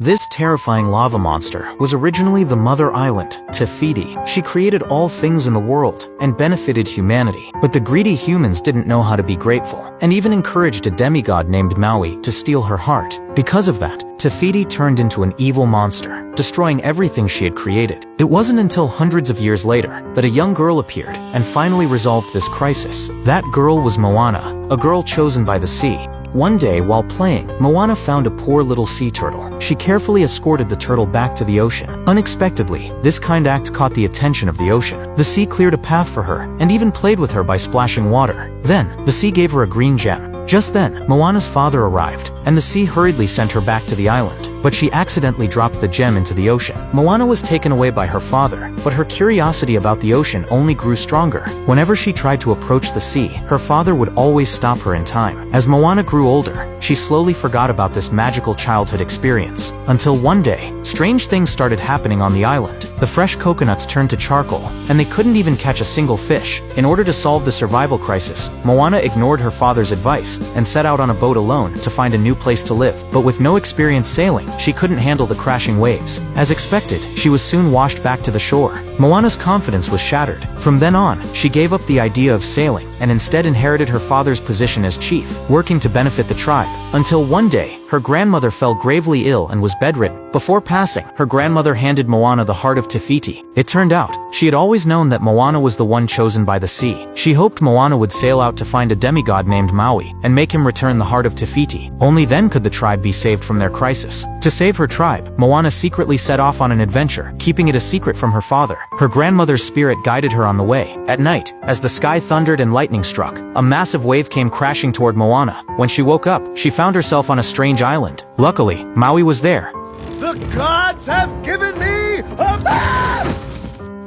This terrifying lava monster was originally the mother island, Fiti. She created all things in the world and benefited humanity. But the greedy humans didn't know how to be grateful, and even encouraged a demigod named Maui to steal her heart. Because of that, Fiti turned into an evil monster, destroying everything she had created. It wasn't until hundreds of years later that a young girl appeared and finally resolved this crisis. That girl was Moana, a girl chosen by the sea. One day, while playing, Moana found a poor little sea turtle. She carefully escorted the turtle back to the ocean. Unexpectedly, this kind act caught the attention of the ocean. The sea cleared a path for her, and even played with her by splashing water. Then, the sea gave her a green gem. Just then, Moana's father arrived, and the sea hurriedly sent her back to the island. But she accidentally dropped the gem into the ocean. Moana was taken away by her father, but her curiosity about the ocean only grew stronger. Whenever she tried to approach the sea, her father would always stop her in time. As Moana grew older, she slowly forgot about this magical childhood experience. Until one day, strange things started happening on the island. The fresh coconuts turned to charcoal, and they couldn't even catch a single fish. In order to solve the survival crisis, Moana ignored her father's advice and set out on a boat alone to find a new place to live. But with no experience sailing, she couldn't handle the crashing waves. As expected, she was soon washed back to the shore. Moana's confidence was shattered. From then on, she gave up the idea of sailing and instead inherited her father's position as chief, working to benefit the tribe. Until one day, her grandmother fell gravely ill and was bedridden. Before passing, her grandmother handed Moana the heart of Fiti. It turned out, she had always known that Moana was the one chosen by the sea. She hoped Moana would sail out to find a demigod named Maui and make him return the heart of Fiti. Only then could the tribe be saved from their crisis. To save her tribe, Moana secretly set off on an adventure, keeping it a secret from her father. Her grandmother's spirit guided her on the way. At night, as the sky thundered and lightning struck, a massive wave came crashing toward Moana. When she woke up, she found herself on a strange island. Luckily, Maui was there. The gods have given me a man!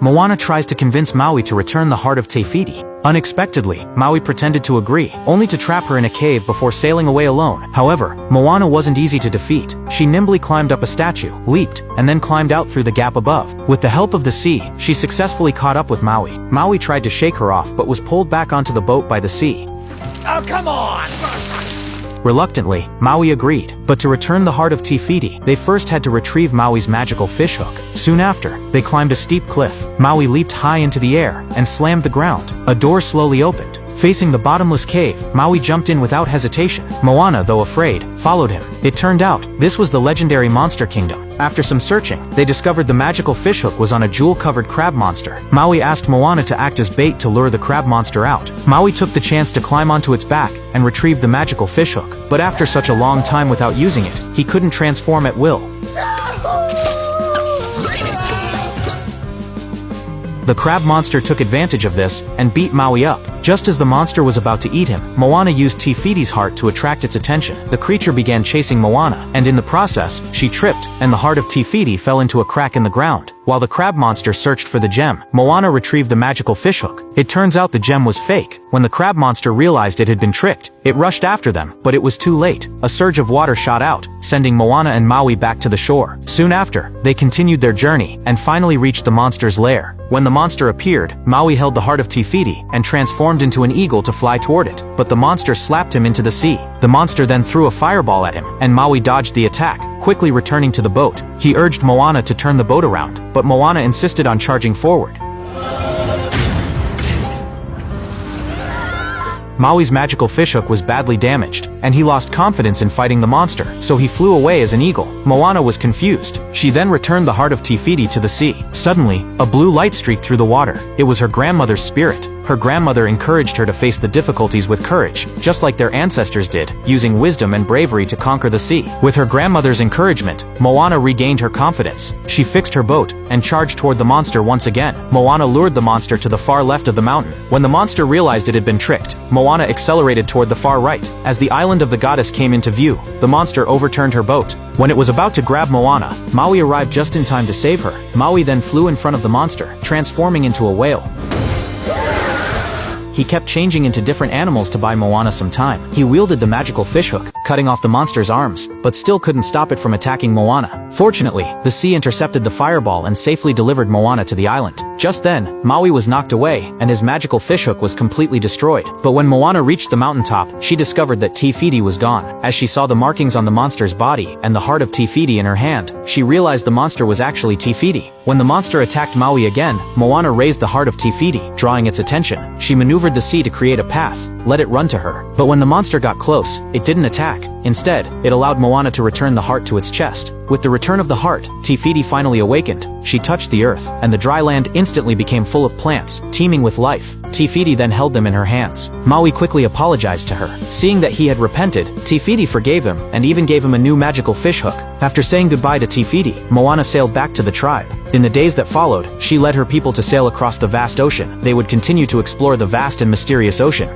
Moana tries to convince Maui to return the heart of Fiti. Unexpectedly, Maui pretended to agree, only to trap her in a cave before sailing away alone. However, Moana wasn't easy to defeat. She nimbly climbed up a statue, leaped, and then climbed out through the gap above. With the help of the sea, she successfully caught up with Maui. Maui tried to shake her off but was pulled back onto the boat by the sea. Oh, come on! Reluctantly, Maui agreed, but to return the heart of Fiti, they first had to retrieve Maui's magical fishhook. Soon after, they climbed a steep cliff. Maui leaped high into the air and slammed the ground. A door slowly opened. Facing the bottomless cave, Maui jumped in without hesitation. Moana, though afraid, followed him. It turned out, this was the legendary Monster Kingdom. After some searching, they discovered the magical fishhook was on a jewel-covered crab monster. Maui asked Moana to act as bait to lure the crab monster out. Maui took the chance to climb onto its back and retrieve the magical fishhook. But after such a long time without using it, he couldn't transform at will. The crab monster took advantage of this and beat Maui up. Just as the monster was about to eat him, Moana used Fiti's heart to attract its attention. The creature began chasing Moana, and in the process, she tripped, and the heart of Fiti fell into a crack in the ground. While the crab monster searched for the gem, Moana retrieved the magical fishhook. It turns out the gem was fake. When the crab monster realized it had been tricked, it rushed after them, but it was too late. A surge of water shot out, sending Moana and Maui back to the shore. Soon after, they continued their journey and finally reached the monster's lair. When the monster appeared, Maui held the heart of Fiti and transformed into an eagle to fly toward it, but the monster slapped him into the sea. The monster then threw a fireball at him, and Maui dodged the attack, quickly returning to the boat. He urged Moana to turn the boat around, but Moana insisted on charging forward. Maui's magical fishhook was badly damaged, and he lost confidence in fighting the monster, so he flew away as an eagle. Moana was confused. She then returned the heart of Fiti to the sea. Suddenly, a blue light streaked through the water. It was her grandmother's spirit. Her grandmother encouraged her to face the difficulties with courage, just like their ancestors did, using wisdom and bravery to conquer the sea. With her grandmother's encouragement, Moana regained her confidence. She fixed her boat and charged toward the monster once again. Moana lured the monster to the far left of the mountain. When the monster realized it had been tricked, Moana accelerated toward the far right. As the island of the goddess came into view, the monster overturned her boat. When it was about to grab Moana, Maui arrived just in time to save her. Maui then flew in front of the monster, transforming into a whale. He kept changing into different animals to buy Moana some time. He wielded the magical fishhook, cutting off the monster's arms, but still couldn't stop it from attacking Moana. Fortunately, the sea intercepted the fireball and safely delivered Moana to the island. Just then, Maui was knocked away, and his magical fishhook was completely destroyed. But when Moana reached the mountaintop, she discovered that Fiti was gone. As she saw the markings on the monster's body and the heart of Fiti in her hand, she realized the monster was actually Fiti. When the monster attacked Maui again, Moana raised the heart of Fiti, drawing its attention. She maneuvered the sea to create a path, let it run to her. But when the monster got close, it didn't attack. Instead, it allowed Moana to return the heart to its chest. With the return of the heart, Fiti finally awakened. She touched the earth, and the dry land instantly became full of plants, teeming with life. Fiti then held them in her hands. Maui quickly apologized to her. Seeing that he had repented, Fiti forgave him, and even gave him a new magical fishhook. After saying goodbye to Fiti, Moana sailed back to the tribe. In the days that followed, she led her people to sail across the vast ocean. They would continue to explore the vast and mysterious ocean.